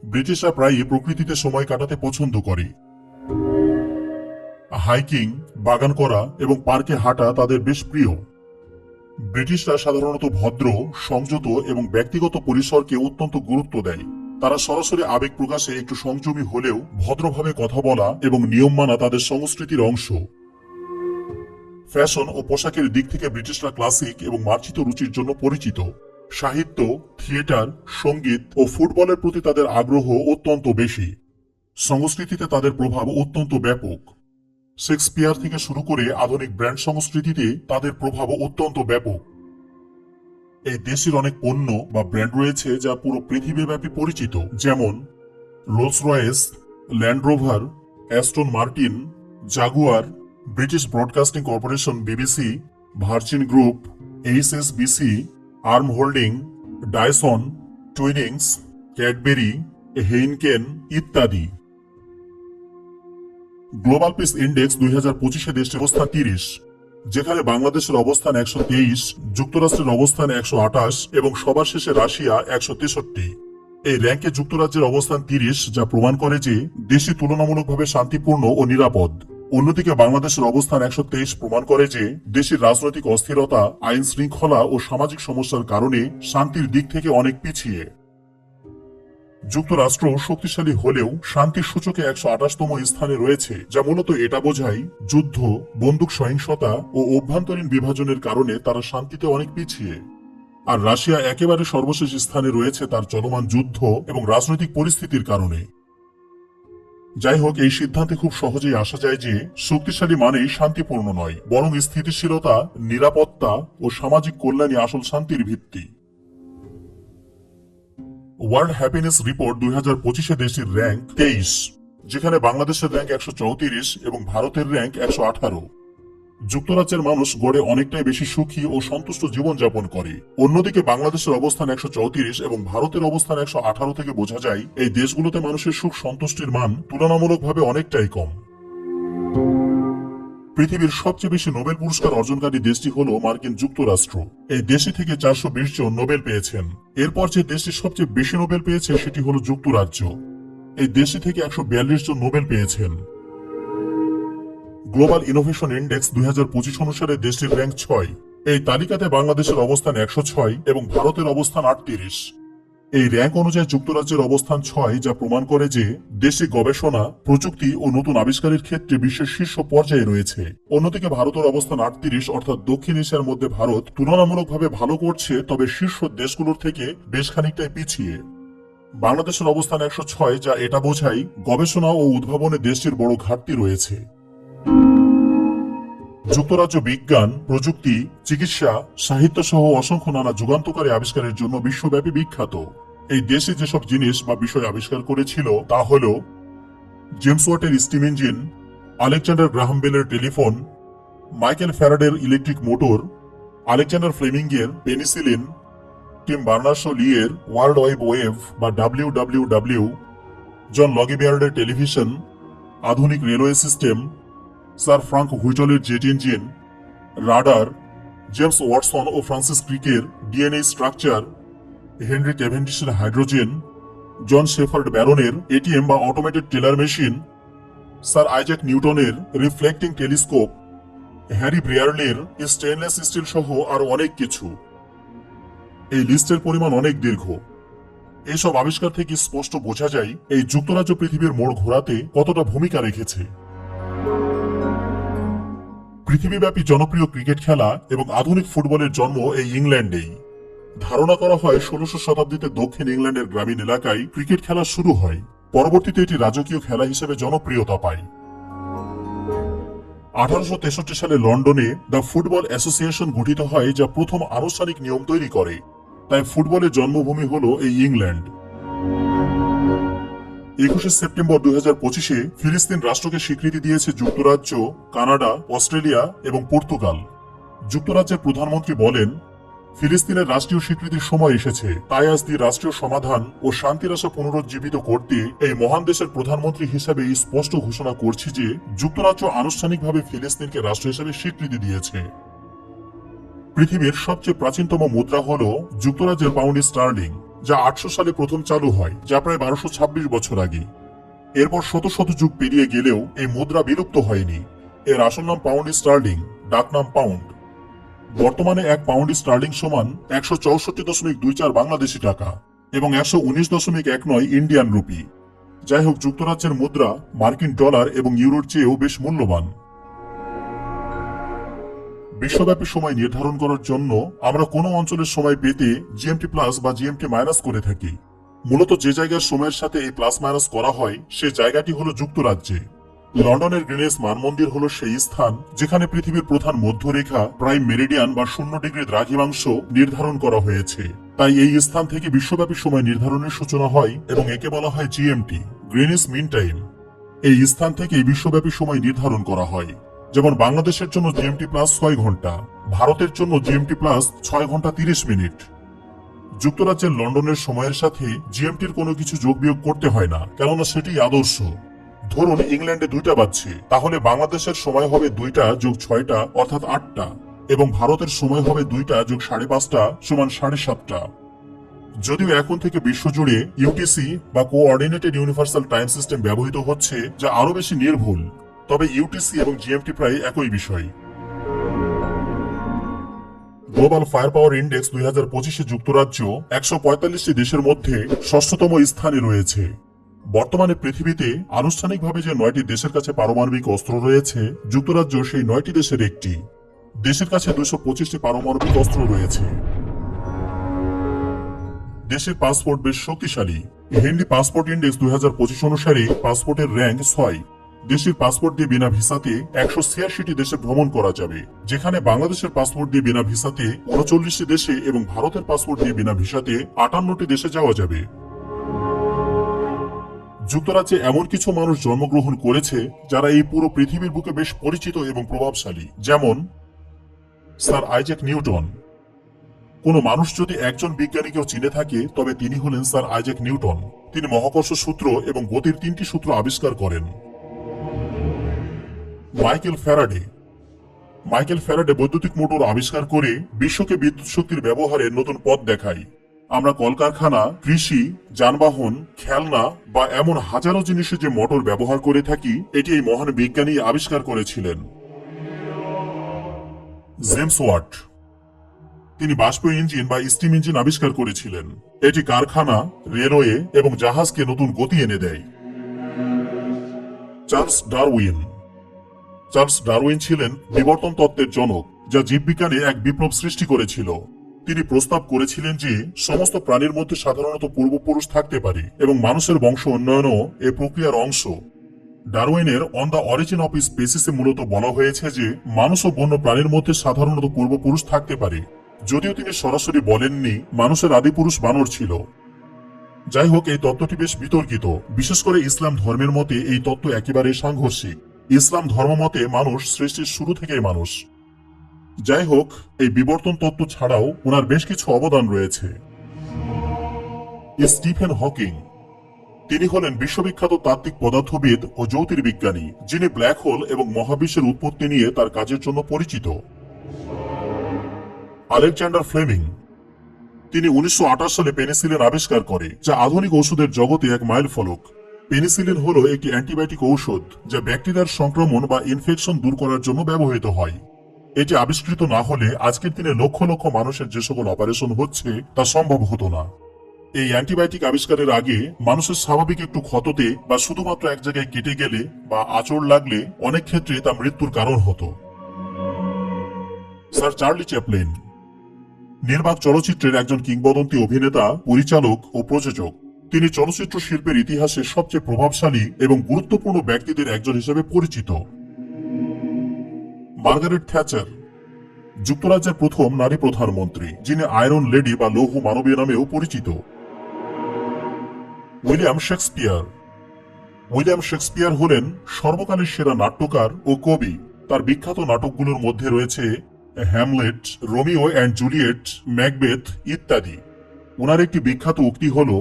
ব্রিটিশরা প্রায়ই প্রকৃতিতে সময় কাটাতে পছন্দ করে। হাইকিং, বাগান করা এবং পার্কে হাঁটা তাদের বেশ প্রিয়। ব্রিটিশরা সাধারণত ভদ্র, সংযত এবং ব্যক্তিগত পরিসরকে অত্যন্ত গুরুত্ব দেয়। তারা সরাসরি আবেগ প্রকাশে একটু সংযমী হলেও ভদ্রভাবে কথা বলা এবং নিয়ম মানা তাদের সংস্কৃতির অংশ। ফ্যাশন ও পোশাকের দিক থেকে ব্রিটিশরা ক্লাসিক এবং মার্জিত রুচির জন্য পরিচিত। সাহিত্য, থিয়েটার, সঙ্গীত ও ফুটবলের প্রতি তাদের আগ্রহ অত্যন্ত বেশি। সংস্কৃতিতে তাদের প্রভাব অত্যন্ত ব্যাপক। শেক্সপিয়ার থেকে শুরু করে আধুনিক ব্র্যান্ড সংস্কৃতিতে তাদের প্রভাব অত্যন্ত ব্যাপক। এই দেশের অনেক পণ্য বা ব্র্যান্ড রয়েছে যা পুরো পৃথিবীব্যাপী পরিচিত, যেমন Rolls Royce, Land Rover, Aston Martin, Jaguar, British broadcasting corporation BBC, Virgin group, HSBC, Arm holding, Dyson, Twinings, Cadbury, Heineken ইত্যাদি। গ্লোবাল পিস ইন্ডেক্স 2025-এ দেশটির অবস্থান 30। যেখানে বাংলাদেশের অবস্থান 123, যুক্তরাষ্ট্রের অবস্থান 128 এবং সবার শেষে রাশিয়া 163। এই র্যাঙ্কে যুক্তরাজ্যের অবস্থান 30, যা প্রমাণ করে যে দেশটি তুলনামূলকভাবে শান্তিপূর্ণ ও নিরাপদ। অন্যদিকে বাংলাদেশের অবস্থান 123 প্রমাণ করে যে দেশের রাজনৈতিক অস্থিরতা, আইন শৃঙ্খলা ও সামাজিক সমস্যার কারণে শান্তির দিক থেকে অনেক পিছিয়ে। যুক্তরাষ্ট্র শক্তিশালী হলেও শান্তির সূচকে 128তম স্থানে রয়েছে, যা মূলত এটা বোঝায় যুদ্ধ, বন্দুক সহিংসতা ও অভ্যন্তরীণ বিভাজনের কারণে তারা শান্তিতে অনেক পিছিয়ে। আর রাশিয়া একেবারে সর্বশেষ স্থানে রয়েছে তার চলমান যুদ্ধ এবং রাজনৈতিক পরিস্থিতির কারণে। যাই হোক, এই সিদ্ধান্তে খুব সহজেই আসা যায় যে শক্তিশালী মানেই শান্তিপূর্ণ নয়, বরং স্থিতিশীলতা, নিরাপত্তা ও সামাজিক কল্যাণই আসল শান্তির ভিত্তি। ওয়ার্ল্ড হ্যাপিনেস রিপোর্ট 2025-এ দেশটির র্যাঙ্ক 23, যেখানে বাংলাদেশের র্যাঙ্ক 134 এবং ভারতের র্যাঙ্ক 118। যুক্তরাজ্যের মানুষ গড়ে অনেকটাই বেশি সুখী ও সন্তুষ্ট জীবনযাপন করে। অন্যদিকে বাংলাদেশের অবস্থান 134 এবং ভারতের অবস্থান 118 থেকে বোঝা যায় এই দেশগুলোতে মানুষের সুখ সন্তুষ্টির মান তুলনামূলকভাবে অনেকটাই কম। পৃথিবীর সবচেয়ে বেশি নোবেল পুরস্কার অর্জনকারী দেশটি হল মার্কিন যুক্তরাষ্ট্র। এই দেশটি থেকে 420 জন নোবেল পেয়েছেন। এরপর যে দেশটি সবচেয়ে বেশি নোবেল পেয়েছে সেটি হল যুক্তরাজ্য। এই দেশটি থেকে 142 জন নোবেল পেয়েছেন। গ্লোবাল ইনোভেশন ইন্ডেক্স 2025 অনুসারে দেশটির র্যাঙ্ক 6। এই তালিকাতে বাংলাদেশের অবস্থান 106 এবং ভারতের অবস্থান 38। এই র্যাঙ্ক অনুযায়ী যুক্তরাজ্যের অবস্থান 6, যা প্রমাণ করে যে দেশটি গবেষণা, প্রযুক্তি ও নতুন আবিষ্কারের ক্ষেত্রে বিশ্বের শীর্ষ পর্যায়ে রয়েছে। অন্যদিকে ভারতের অবস্থান 38, অর্থাৎ দক্ষিণ এশিয়ার মধ্যে ভারত তুলনামূলকভাবে ভালো করছে, তবে শীর্ষ দেশগুলোর থেকে বেশ খানিকটাই পিছিয়ে। বাংলাদেশের অবস্থান 106, যা এটা বোঝায় গবেষণা ও উদ্ভাবনে দেশটির বড় ঘাটতি রয়েছে। যুক্তরাজ্য বিজ্ঞান, প্রযুক্তি, চিকিৎসা, সাহিত্য সহ অসংখ্য নানা যুগান্তকারী আবিষ্কারের জন্য বিশ্বব্যাপী বিখ্যাত। এই দেশে যেসব জিনিস বা বিষয় আবিষ্কার করেছিল তা হল জেমস ওয়াটের স্টিম ইঞ্জিন, আলেকজান্ডার গ্রাহাম বেলের টেলিফোন, মাইকেল ফ্যারাডের ইলেকট্রিক মোটর, আলেকজান্ডার ফ্লেমিঙ্গের পেনিসিলিন, টিম বার্নার্স-লি-এর ওয়ার্ল্ড ওয়াইড ওয়েভ বা WWW, জন লগিবিয়ার্ডের টেলিভিশন, আধুনিক রেলওয়ে সিস্টেম, স্যার ফ্রাঙ্ক হুইটলের jet engine, radar, James Watson ও ফ্রান্সিস ক্রিকের ডিএনএ স্ট্রাকচার, হেনরি ক্যাভেন্ডিশের হাইড্রোজেন, জন শেফার্ড ব্যারনের এটিএম বা automated teller machine, sir Isaac নিউটনের রিফ্লেক্টিং টেলিস্কোপ, হ্যারি ব্রিয়ারলির স্টেনলেস স্টিল সহ আরো অনেক কিছু। এই লিস্টের পরিমাণ অনেক দীর্ঘ। এইসব আবিষ্কার থেকে স্পষ্ট বোঝা যায় এই যুক্তরাজ্য পৃথিবীর মোড় ঘোরাতে কতটা ভূমিকা রেখেছে। পৃথিবীব্যাপী জনপ্রিয় ক্রিকেট খেলা এবং আধুনিক ফুটবলের জন্ম এই ইংল্যান্ডেই। ধারণা করা হয় 16শ শতাব্দীতে দক্ষিণ ইংল্যান্ডের গ্রামীণ এলাকায় ক্রিকেট খেলা শুরু হয়। পরবর্তীতে এটি রাজকীয় খেলা হিসেবে জনপ্রিয়তা পায়। 1863 সালে লন্ডনে দ্য ফুটবল অ্যাসোসিয়েশন গঠিত হয়, যা প্রথম আনুষ্ঠানিক নিয়ম তৈরি করে। তাই ফুটবলের জন্মভূমি হল এই ইংল্যান্ড। 21 সেপ্টেম্বর 2025-এ ফিলিস্তিন রাষ্ট্রকে স্বীকৃতি দিয়েছে যুক্তরাজ্য, কানাডা, অস্ট্রেলিয়া এবং পর্তুগাল। যুক্তরাজ্যের প্রধানমন্ত্রী বলেন, ফিলিস্তিনের রাষ্ট্রীয় স্বীকৃতির সময় এসেছে, তাই আজ রাষ্ট্রীয় সমাধান ও শান্তির আশা পুনরুজ্জীবিত করতে এই মহান দেশের প্রধানমন্ত্রী হিসেবে এই স্পষ্ট ঘোষণা করছি যে যুক্তরাজ্য আনুষ্ঠানিকভাবে ফিলিস্তিনকে রাষ্ট্র হিসেবে স্বীকৃতি দিয়েছে। পৃথিবীর সবচেয়ে প্রাচীনতম মুদ্রা হল যুক্তরাজ্যের পাউন্ড স্টার্লিং, যা 800 সালে প্রথম চালু হয়, যা প্রায় 1226 বছর আগে। এরপর শত শত যুগ পেরিয়ে গেলেও এই মুদ্রা বিলুপ্ত হয়নি। এর আসল নাম পাউন্ড স্টার্লিং, ডাকনাম পাউন্ড। বর্তমানে 1 পাউন্ড স্টার্লিং সমান 164.24 বাংলাদেশি টাকা এবং 119.19 ইন্ডিয়ান রুপি। যাই হোক, যুক্তরাজ্যের মুদ্রা মার্কিন ডলার এবং ইউরোর চেয়েও বেশ মূল্যবান। বিশ্বব্যাপী সময় নির্ধারণ করার জন্য আমরা কোনো অঞ্চলের সময় পেতে জিএমটি প্লাস বা জিএমটি মাইনাস করে থাকি। মূলত যে জায়গার সময়ের সাথে এই প্লাস মাইনাস করা হয় সে জায়গাটি হলো যুক্তরাজ্যে। লন্ডনের গ্রিনিচ মানমন্দির হলো সেই স্থান যেখানে পৃথিবীর প্রধান মধ্যরেখা প্রাইম মেরিডিয়ান বা 0 ডিগ্রি দ্রাঘিমাংশ নির্ধারণ করা হয়েছে। তাই এই স্থান থেকে বিশ্বব্যাপী সময় নির্ধারণের সূচনা হয় এবং একে বলা হয় জিএমটি, গ্রিনিচ মিন টাইম। এই স্থান থেকে বিশ্বব্যাপী সময় নির্ধারণ করা হয়। যেমন বাংলাদেশের জন্য জিএমটি প্লাস 6 ঘন্টা, ভারতের জন্য জিএমটি প্লাস 6 ঘন্টা 30 মিনিট। যুক্তরাজ্যের লন্ডনের সময়ের সাথে জিএমটির কোনো কিছু যোগ বিয়োগ করতে হয় না, কেননা সেটি আদর্শ। ধরুন ইংল্যান্ডে 2টা বাজছে, তাহলে বাংলাদেশের সময় হবে 2টা যোগ 6টা অর্থাৎ 8টা, এবং ভারতের সময় হবে 2টা যোগ 5:30 সমান 7:30। যদিও এখন থেকে বিশ্বজুড়ে ইউটিসি বা কোঅর্ডিনেটেড ইউনিভার্সাল টাইম সিস্টেম ব্যবহৃত হচ্ছে, যা আরো বেশি নির্ভুল, তবে ইউটিসি এবং জিএমটি প্রায় একই বিষয়। গ্লোবাল ফায়ার পাওয়ার ইন্ডেক্স 2025-এ যুক্তরাজ্য 145টি দেশের মধ্যে 6ষ্ঠতম স্থানে রয়েছে। বর্তমানে পৃথিবীতে আনুষ্ঠানিকভাবে যে 9টি দেশের কাছে পারমাণবিক অস্ত্র রয়েছে, যুক্তরাজ্য সেই 9টি দেশের একটি। দেশের কাছে 225টি পারমাণবিক অস্ত্র রয়েছে। দেশের পাসপোর্ট বেশ শক্তিশালী। হেনরি পাসপোর্ট ইন্ডেক্স 2025 অনুসারে পাসপোর্টের র্যাঙ্ক 6। দেশের পাসপোর্ট দিয়ে বিনা ভিসাতে 186টি দেশে ভ্রমণ করা যাবে, যেখানে বাংলাদেশের পাসপোর্ট দিয়ে বিনা ভিসাতে 39টি দেশে এবং ভারতের পাসপোর্ট দিয়ে বিনা ভিসাতে 58টি দেশে যাওয়া যাবে। যুক্তরাজ্যে এমন কিছু মানুষ জন্মগ্রহণ করেছে যারা এই পুরো পৃথিবীর বুকে বেশ পরিচিত এবং প্রভাবশালী, যেমন স্যার আইজ্যাক নিউটন। কোন মানুষ যদি একজন বিজ্ঞানীকেও চিনে থাকে, তবে তিনি হলেন স্যার আইজ্যাক নিউটন। তিনি মহাকর্ষ সূত্র এবং গতির 3টি সূত্র আবিষ্কার করেন। মাইকেল ফ্যারাডে বৈদ্যুতিক মোটর আবিষ্কার করে বিশ্বকে বিদ্যুৎ শক্তির ব্যবহারের নতুন পথ দেখায়। আমরা কলকারখানা, কৃষি, যানবাহন, খেলনা বা এমন হাজারো জিনিসে যে মোটর ব্যবহার করে থাকি, এটি এই মহান বিজ্ঞানী আবিষ্কার করেছিলেন। জেমস ওয়াট, তিনি বাষ্প ইঞ্জিন বা স্টিম ইঞ্জিন আবিষ্কার করেছিলেন। এটি কারখানা, রেলওয়ে এবং জাহাজকে নতুন গতি এনে দেয়। চার্লস ডারউইন ছিলেন বিবর্তন তত্ত্বের জনক, যা জীববিজ্ঞানে এক বিপ্লব সৃষ্টি করেছিল। তিনি প্রস্তাব করেছিলেন যে সমস্ত প্রাণীর মধ্যে সাধারণত পূর্বপুরুষ থাকতে পারে এবং মানুষের বংশ উন্নয়নও এ প্রক্রিয়ার অংশ। ডারউইনের অন দ্য অরিজিন অফ স্পেসিসে মূলত বলা হয়েছে যে মানুষ ও বন্য প্রাণীর মধ্যে সাধারণত পূর্বপুরুষ থাকতে পারে, যদিও তিনি সরাসরি বলেননি মানুষের আদিপুরুষ বানর ছিল। যাই হোক, এই তত্ত্বটি বেশ বিতর্কিত। বিশেষ করে ইসলাম ধর্মের মতে এই তত্ত্ব একেবারে সাংঘর্ষিক। ইসলাম ধর্ম মতে মানুষ সৃষ্টির শুরু থেকেই মানুষ। যাই হোক, এই বিবর্তন তত্ত্ব ছাড়াও ওনার বেশ কিছু অবদান রয়েছে। স্টিফেন হকিং, তিনি হলেন বিশ্ববিখ্যাত তাত্ত্বিক পদার্থবিদ ও জ্যোতির্বিজ্ঞানী, যিনি ব্ল্যাক হোল এবং মহাবিশ্বের উৎপত্তি নিয়ে তার কাজের জন্য পরিচিত। আলেকজান্ডার ফ্লেমিং, তিনি 1928 সালে পেনিসিলিন আবিষ্কার করে, যা আধুনিক ওষুধের জগতে এক মাইলফলক। পেনিসিলিন হল একটি অ্যান্টিবায়োটিক ঔষধ, যা ব্যাকটেরিয়ার সংক্রমণ বা ইনফেকশন দূর করার জন্য ব্যবহৃত হয়। এটি আবিষ্কৃত না হলে আজকের দিনে লক্ষ লক্ষ মানুষের যে সকল অপারেশন হচ্ছে তা সম্ভব হতো না। এই অ্যান্টিবায়োটিক আবিষ্কারের আগে মানুষের স্বাভাবিক একটু ক্ষততে বা শুধুমাত্র এক জায়গায় কেটে গেলে বা আঁচড় লাগলে অনেক ক্ষেত্রে তা মৃত্যুর কারণ হতো। স্যার চার্লি চ্যাপলিন, নির্বাক চলচ্চিত্রের একজন কিংবদন্তি অভিনেতা, পরিচালক ও প্রযোজক। তিনি চলচ্চিত্র শিল্পের ইতিহাসে সবচেয়ে প্রভাবশালী এবং গুরুত্বপূর্ণ ব্যক্তিদের একজন হিসেবে পরিচিত। মার্গারেট থ্যাচার, যুক্তরাজ্যের প্রথম নারী প্রধানমন্ত্রী, যিনি আয়রন লেডি বা লৌহ মানবী নামেও পরিচিত। উইলিয়াম শেক্সপিয়ার হলেন সর্বকালের সেরা নাট্যকার ও কবি। তার বিখ্যাত নাটকগুলোর মধ্যে রয়েছে Hamlet, Romeo and Juliet, Macbeth ইত্যাদি। ওনার একটি বিখ্যাত উক্তি হল,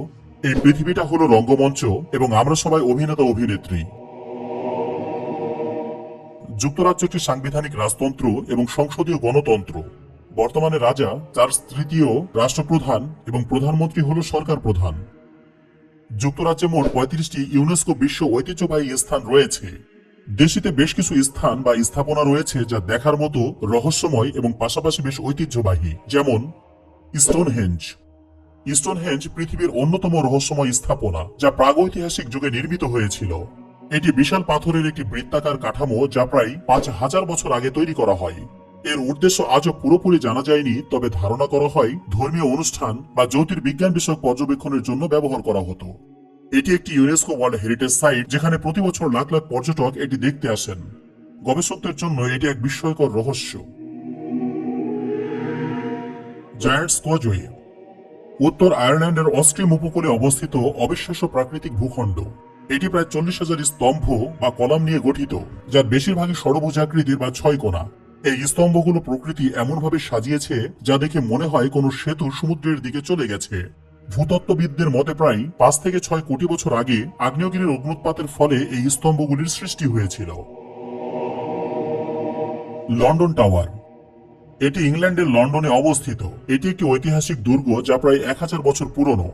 এই পৃথিবীটা হলো রঙ্গমঞ্চ এবং আমরা সবাই অভিনেতা অভিনেত্রী। যুক্তরাজ্য একটি সাংবিধানিক রাজতন্ত্র এবং সংসদীয় গণতন্ত্র। বর্তমানে রাজা চার্লস তৃতীয় রাষ্ট্রপ্রধান এবং প্রধানমন্ত্রী হল সরকার প্রধান। যুক্তরাজ্যে মোট 35টি ইউনেস্কো বিশ্ব ঐতিহ্যবাহী স্থান রয়েছে। দেশটিতে বেশ কিছু স্থান বা স্থাপনা রয়েছে যা দেখার মতো রহস্যময় এবং পাশাপাশি বেশ ঐতিহ্যবাহী, যেমন স্টোনহেঞ্জ পৃথিবীর অন্যতম রহস্যময় স্থাপনা, যা প্রাগৈতিহাসিক যুগে নির্মিত হয়েছিল। এটি বিশাল পাথরের একটি বৃত্তাকার কাঠামো, যা প্রায় 5000 বছর আগে তৈরি করা হয়। এর উদ্দেশ্য আজও পুরোপুরি জানা যায়নি, তবে ধারণা করা হয় ধর্মীয় অনুষ্ঠান বা জ্যোতির্বিজ্ঞান বিষয়ক পর্যবেক্ষণের জন্য ব্যবহার করা হতো। এটি একটি ইউনেস্কো ওয়ার্ল্ড হেরিটেজ সাইট, যেখানে প্রতি বছর লাখ লাখ পর্যটক এটি দেখতে আসেন। গবেষকদের জন্য এটি এক বিস্ময়কর রহস্য। জায়ান্টস কজওয়ে, উত্তর আয়ারল্যান্ডের অস্ট্রিম উপকূলে অবস্থিত অবিশ্বাস্য প্রাকৃতিক ভূখণ্ড। এটি প্রায় 40,000 স্তম্ভ বা কলাম নিয়ে গঠিত, যার বেশিরভাগই ষড়ভুজাকৃতির বা 6 কোণা। এই স্তম্ভগুলো প্রকৃতি এমনভাবে সাজিয়েছে যা দেখে মনে হয় কোনো সেতু সমুদ্রের দিকে চলে গেছে। ভূতত্ত্ববিদদের মতে প্রায় 5 থেকে 6 কোটি বছর আগে আগ্নেয়গিরির অগ্নুৎপাতের ফলে এই স্তম্ভগুলির সৃষ্টি হয়েছিল। London tower. এটি ইংল্যান্ডের লন্ডনে অবস্থিত। এটি একটি ঐতিহাসিক দুর্গ যা প্রায় 1000 বছর পুরনো।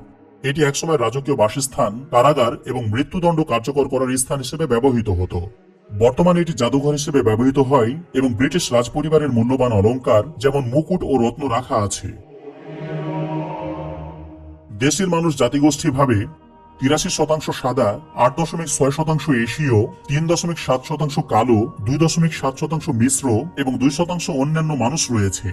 এটি একসময় রাজকীয় বাসস্থান, কারাগার এবং মৃত্যুদণ্ড কার্যকর করার স্থান হিসেবে ব্যবহৃত হতো। বর্তমানে এটি জাদুঘর হিসেবে ব্যবহৃত হয় এবং ব্রিটিশ রাজপরিবারের মূল্যবান অলংকার যেমন মুকুট ও রত্ন রাখা আছে। দেশের মানুষ জাতিগোষ্ঠী ভাবে 83% সাদা, 8.6% এশীয়, 3.7% কালো, 2.7% মিশ্র এবং 2% অন্যান্য মানুষ রয়েছে।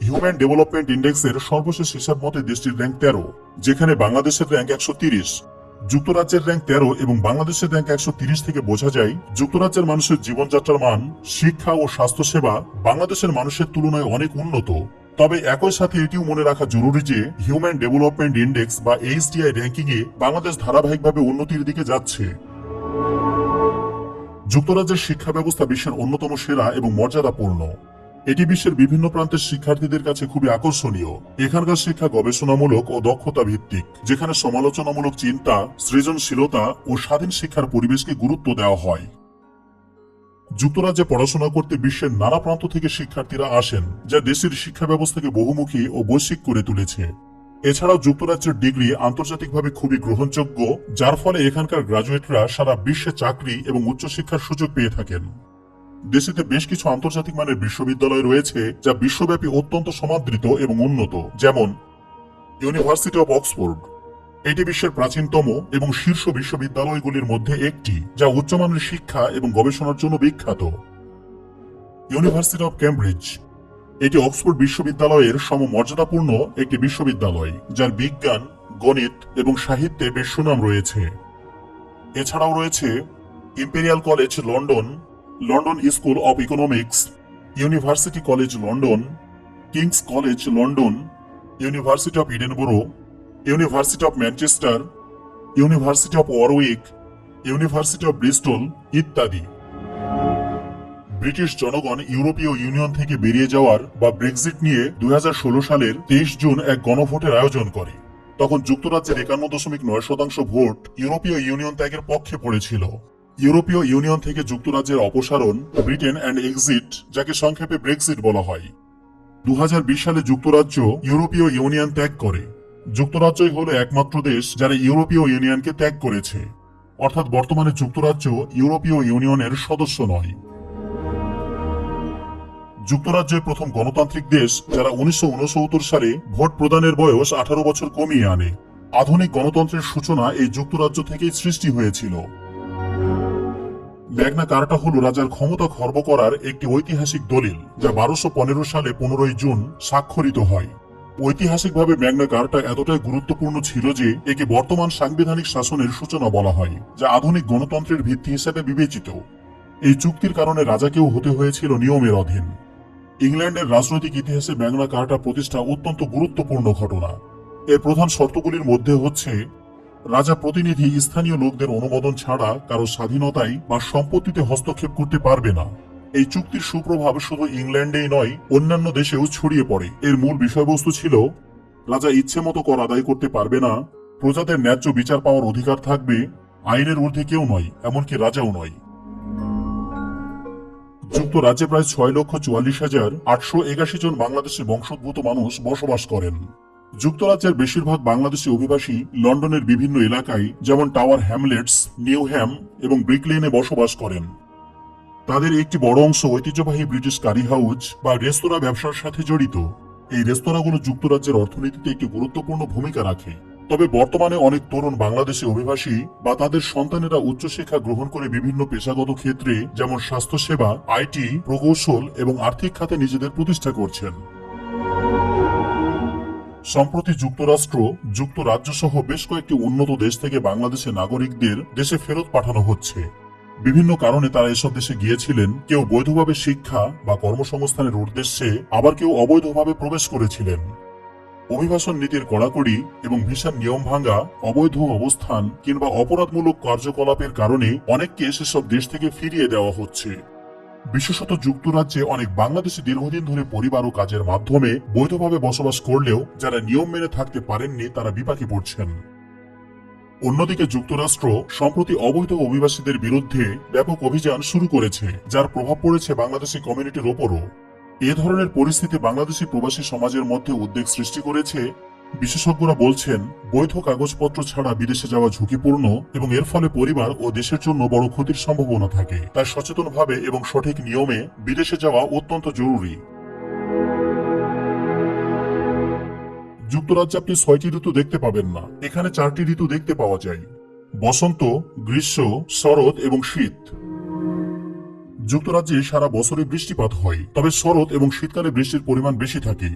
হিউম্যান ডেভেলপমেন্ট ইন্ডেক্সের সর্বশেষ হিসাব মতে দেশটির র্যাঙ্ক 13, যেখানে বাংলাদেশের র্যাঙ্ক 130, যুক্তরাজ্যের র্যাঙ্ক 13 এবং বাংলাদেশের র্যাঙ্ক 130 থেকে বোঝা যায় যুক্তরাজ্যের মানুষের জীবনযাত্রার মান, শিক্ষা ও স্বাস্থ্যসেবা বাংলাদেশের মানুষের তুলনায় অনেক উন্নত। তবে একই সাথে এটিও মনে রাখা জরুরি যে হিউম্যান ডেভেলপমেন্ট ইন্ডেক্স বা এইচডিআই র্যাঙ্কিংয়ে বাংলাদেশ ধারাবাহিকভাবে উন্নতির দিকে যাচ্ছে। যুক্তরাজ্যের শিক্ষা ব্যবস্থা বিশ্বের অন্যতম সেরা এবং মর্যাদাপূর্ণ। এটি বিশ্বের বিভিন্ন প্রান্তের শিক্ষার্থীদের কাছে খুবই আকর্ষণীয়। এখানকার শিক্ষা গবেষণামূলক ও দক্ষতা ভিত্তিক, যেখানে সমালোচনামূলক চিন্তা, সৃজনশীলতা ও স্বাধীন শিক্ষার পরিবেশকে গুরুত্ব দেওয়া হয়। যুক্তরাজ্যে পড়াশোনা করতে বিশ্বের নানা প্রান্ত থেকে শিক্ষার্থীরা আসেন, যা দেশের শিক্ষা ব্যবস্থাকে বহুমুখী ও বৈশ্বিক করে তুলেছে। এছাড়াও যুক্তরাজ্যের ডিগ্রি আন্তর্জাতিকভাবে খুবই গ্রহণযোগ্য, যার ফলে এখানকার গ্রাজুয়েটরা সারা বিশ্বে চাকরি এবং উচ্চশিক্ষার সুযোগ পেয়ে থাকেন। দেশটিতে বেশ কিছু আন্তর্জাতিক মানের বিশ্ববিদ্যালয় রয়েছে যা বিশ্বব্যাপী অত্যন্ত সমাদৃত এবং উন্নত, যেমন ইউনিভার্সিটি অব অক্সফোর্ড। এটি বিশ্বের প্রাচীনতম এবং শীর্ষ বিশ্ববিদ্যালয়গুলির মধ্যে একটি, যা উচ্চমানের শিক্ষা এবং গবেষণার জন্য বিখ্যাত। University of Cambridge. এটি অক্সফোর্ড বিশ্ববিদ্যালয়ের সমমর্যাদাপূর্ণ একটি বিশ্ববিদ্যালয়, যার বিজ্ঞান, গণিত এবং সাহিত্যে বেশ সুনাম রয়েছে। এছাড়াও রয়েছে imperial college London, London school of economics, university college London, King's college London, university of Edinburgh, university of Manchester, university of Warwick, university of Bristol ইত্যাদি। ব্রিটিশ জনগণ ইউরোপীয় ইউনিয়ন থেকে বেরিয়ে যাওয়ার বা ব্রেক্সিট নিয়ে 2016 সালের 23 জুন এক গণভোটের আয়োজন করে। তখন যুক্তরাজ্যের 51.9% ভোট ইউরোপীয় ইউনিয়ন ত্যাগের পক্ষে পড়েছিল। ইউরোপীয় ইউনিয়ন থেকে যুক্তরাজ্যের অপসারণ, ব্রিটেন অ্যান্ড এক্সিট, যাকে সংক্ষেপে ব্রেক্সিট বলা হয়। 2020 সালে যুক্তরাজ্য ইউরোপীয় ইউনিয়ন ত্যাগ করে। যুক্তরাজ্যই হলো একমাত্র দেশ যারা ইউরোপীয় ইউনিয়নকে ত্যাগ করেছে, অর্থাৎ বর্তমানে যুক্তরাজ্য ইউরোপীয় ইউনিয়নের সদস্য নয়। যুক্তরাজ্যের প্রথম গণতান্ত্রিক দেশ যারা 1969 সালে ভোট প্রদানের বয়স 18 বছর কমিয়ে আনে। আধুনিক গণতন্ত্রের সূচনা এই যুক্তরাজ্য থেকেই সৃষ্টি হয়েছিল। ম্যাগনা কার্টা হল রাজার ক্ষমতা খর্ব করার একটি ঐতিহাসিক দলিল, যা 1215 সালে 15 জুন স্বাক্ষরিত হয়। ঐতিহাসিকভাবে ম্যাগনা কার্টা এতটাই গুরুত্বপূর্ণ ছিল যে একে বর্তমান সাংবিধানিক শাসনের সূচনা বলা হয়, যা আধুনিক গণতন্ত্রের ভিত্তি হিসেবে বিবেচিত। এই চুক্তির কারণে রাজাকেও হতে হয়েছিল নিয়মের অধীন। ইংল্যান্ডের রাজনৈতিক ইতিহাসে ম্যাগনা কার্টা প্রতিষ্ঠা অত্যন্ত গুরুত্বপূর্ণ ঘটনা। এর প্রধান শর্তগুলির মধ্যে হচ্ছে, রাজা প্রতিনিধি স্থানীয় লোকদের অনুমোদন ছাড়া কারো স্বাধীনতায় বা সম্পত্তিতে হস্তক্ষেপ করতে পারবে না। এই চুক্তির সুপ্রভাব শুধু ইংল্যান্ডেই নয়, অন্যান্য দেশেও ছড়িয়ে পড়ে। এর মূল বিষয়বস্তু ছিল, রাজা ইচ্ছে মতো কর আদায় করতে পারবে না, প্রজাদের ন্যায্য বিচার পাওয়ার অধিকার থাকবে, আইনের ঊর্ধ্বে কেউ নয়, এমনকি রাজাও নয়। যুক্তরাজ্যে প্রায় 6,44,881 জন বাংলাদেশি বংশোদ্ভূত মানুষ বসবাস করেন। যুক্তরাজ্যের বেশিরভাগ বাংলাদেশি অভিবাসী লন্ডনের বিভিন্ন এলাকায়, যেমন টাওয়ার হ্যামলেটস, নিউহ্যাম এবং ব্রিকলেনে বসবাস করেন। তাদের একটি বড় অংশ ঐতিহ্যবাহী ব্রিটিশ কারি হাউস বা রেস্তোরাঁ ব্যবসার সাথে জড়িত। এই রেস্তোরাঁগুলো যুক্তরাজ্যের অর্থনীতিতে একটি গুরুত্বপূর্ণ ভূমিকা রাখে। তবে বর্তমানে অনেক তরুণ বাংলাদেশি অভিবাসী বা তাদের সন্তানেরা উচ্চশিক্ষা গ্রহণ করে বিভিন্ন পেশাগত ক্ষেত্রে, যেমন স্বাস্থ্যসেবা, আইটি, প্রকৌশল এবং আর্থিক খাতে নিজেদের প্রতিষ্ঠা করছেন। সম্প্রতি যুক্তরাজ্য সহ বেশ কয়েকটি উন্নত দেশ থেকে বাংলাদেশের নাগরিকদের দেশে ফেরত পাঠানো হচ্ছে। বিভিন্ন কারণে তারা এসব দেশে গিয়েছিলেন। কেউ বৈধভাবে শিক্ষা বা কর্মসংস্থানের উদ্দেশ্যে, আবার কেউ অবৈধভাবে প্রবেশ করেছিলেন। অভিবাসন নীতির কড়াকড়ি এবং ভিসার নিয়ম ভাঙা, অবৈধ অবস্থান কিংবা অপরাধমূলক কার্যকলাপের কারণে অনেককে সেসব দেশ থেকে ফিরিয়ে দেওয়া হচ্ছে। বিশেষত যুক্তরাজ্যে অনেক বাংলাদেশি দীর্ঘদিন ধরে পরিবার ও কাজের মাধ্যমে বৈধভাবে বসবাস করলেও যারা নিয়ম মেনে থাকতে পারেননি তারা বিপাকে পড়ছেন। অন্যদিকে যুক্তরাষ্ট্র সম্প্রতি অবৈধ অভিবাসীদের বিরুদ্ধে ব্যাপক অভিযান শুরু করেছে, যার প্রভাব পড়েছে বাংলাদেশি কমিউনিটির ওপরও। এ ধরনের পরিস্থিতি বাংলাদেশি প্রবাসী সমাজের মধ্যে উদ্বেগ সৃষ্টি করেছে। বিশেষজ্ঞরা বলছেন, বৈধ কাগজপত্র ছাড়া বিদেশে যাওয়া ঝুঁকিপূর্ণ এবং এর ফলে পরিবার ও দেশের জন্য বড় ক্ষতির সম্ভাবনা থাকে। তাই সচেতনভাবে এবং সঠিক নিয়মে বিদেশে যাওয়া অত্যন্ত জরুরি। যুক্তরাজ্যে আপনি 6টি ঋতু দেখতে পাবেন না, এখানে 4টি ঋতু দেখতে পাওয়া যায়: বসন্ত, গ্রীষ্ম, শরৎ এবং শীত। যুক্তরাজ্যে সারা বছরে বৃষ্টিপাত হয়, তবে শরৎ এবং শীতকালে বৃষ্টির পরিমাণ বেশি থাকে।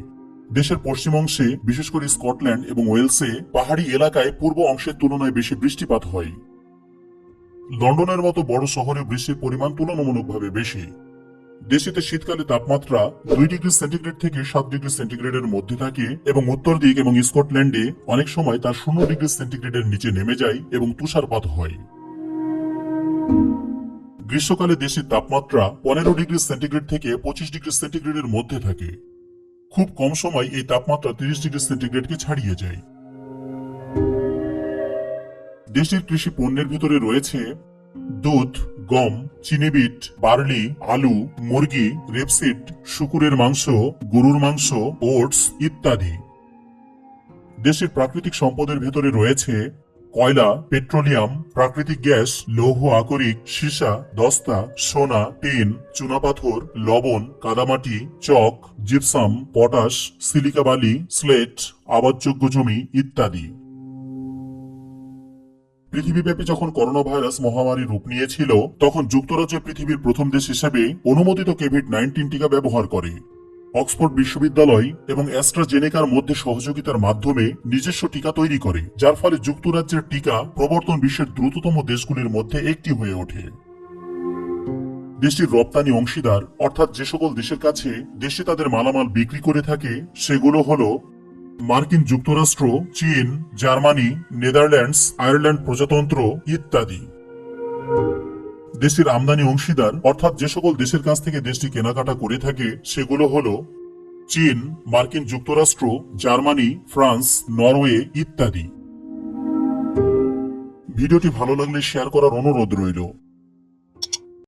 দেশের পশ্চিম অংশে, বিশেষ করে স্কটল্যান্ড এবং ওয়েলসে পাহাড়ি এলাকায় পূর্ব অংশের তুলনায় বেশি বৃষ্টিপাত হয়। লন্ডনের মতো বড় শহরে বৃষ্টির পরিমাণ তুলনামূলকভাবে বেশি। দেশটিতে শীতকালে তাপমাত্রা 2 ডিগ্রি সেন্টিগ্রেড থেকে 7 ডিগ্রি সেন্টিগ্রেডের মধ্যে থাকে এবং উত্তর দিক এবং স্কটল্যান্ডে অনেক সময় তা 0 ডিগ্রি সেন্টিগ্রেডের নিচে নেমে যায় এবং তুষারপাত হয়। গ্রীষ্মকালে দেশের তাপমাত্রা 15 ডিগ্রি সেন্টিগ্রেড থেকে 25 ডিগ্রি সেন্টিগ্রেডের মধ্যে থাকে। খুব কম সময় এই তাপমাত্রা 30 ডিগ্রি সেন্টিগ্রেডকে ছাড়িয়ে যায়। দেশের কৃষি পণ্যের ভিতরে রয়েছে দুধ, গম, চিনিবিট, বার্লি, আলু, মুরগি, রেপসিড, শুকুরের মাংস, গরুর মাংস, ওটস ইত্যাদি। দেশের প্রাকৃতিক সম্পদের ভেতরে রয়েছে কয়লা, পেট্রোলিয়াম, প্রাকৃতিক গ্যাস, লৌহ আকরিক, সীসা, দস্তা, সোনা, টিন, চুনাপাথর, লবণ, কাদামাটি, চক, জিপসাম, পটাশ, সিলিকা বালি, স্লেট, আবাদযোগ্য জমি ইত্যাদি। পৃথিবীব্যাপী যখন করোনা ভাইরাস মহামারী রূপ নিয়েছিল, তখন যুক্তরাজ্য পৃথিবীর প্রথম দেশ হিসেবে অনুমোদিত কোভিড-19 টিকা ব্যবহার করে। অক্সফোর্ড বিশ্ববিদ্যালয় এবং অ্যাস্ট্রাজেনেকার মধ্যে সহযোগিতার মাধ্যমে নিজস্ব টিকা তৈরি করে, যার ফলে যুক্তরাজ্যের টিকা প্রবর্তন বিশ্বের দ্রুততম দেশগুলির মধ্যে একটি হয়ে ওঠে। দেশটির রপ্তানি অংশীদার, অর্থাৎ যে সকল দেশের কাছে দেশে তাদের মালামাল বিক্রি করে থাকে, সেগুলো হলো মার্কিন যুক্তরাষ্ট্র, চীন, জার্মানি, নেদারল্যান্ডস, আয়ারল্যান্ড প্রজাতন্ত্র ইত্যাদি। দেশটির আমদানি অংশীদার, অর্থাৎ যে সকল দেশের কাছ থেকে দেশটি কেনাকাটা করে থাকে, সেগুলো হলো চীন, মার্কিন যুক্তরাষ্ট্র, জার্মানি, ফ্রান্স, নরওয়ে ইত্যাদি। ভিডিওটি ভালো লাগলে শেয়ার করার অনুরোধ রইল।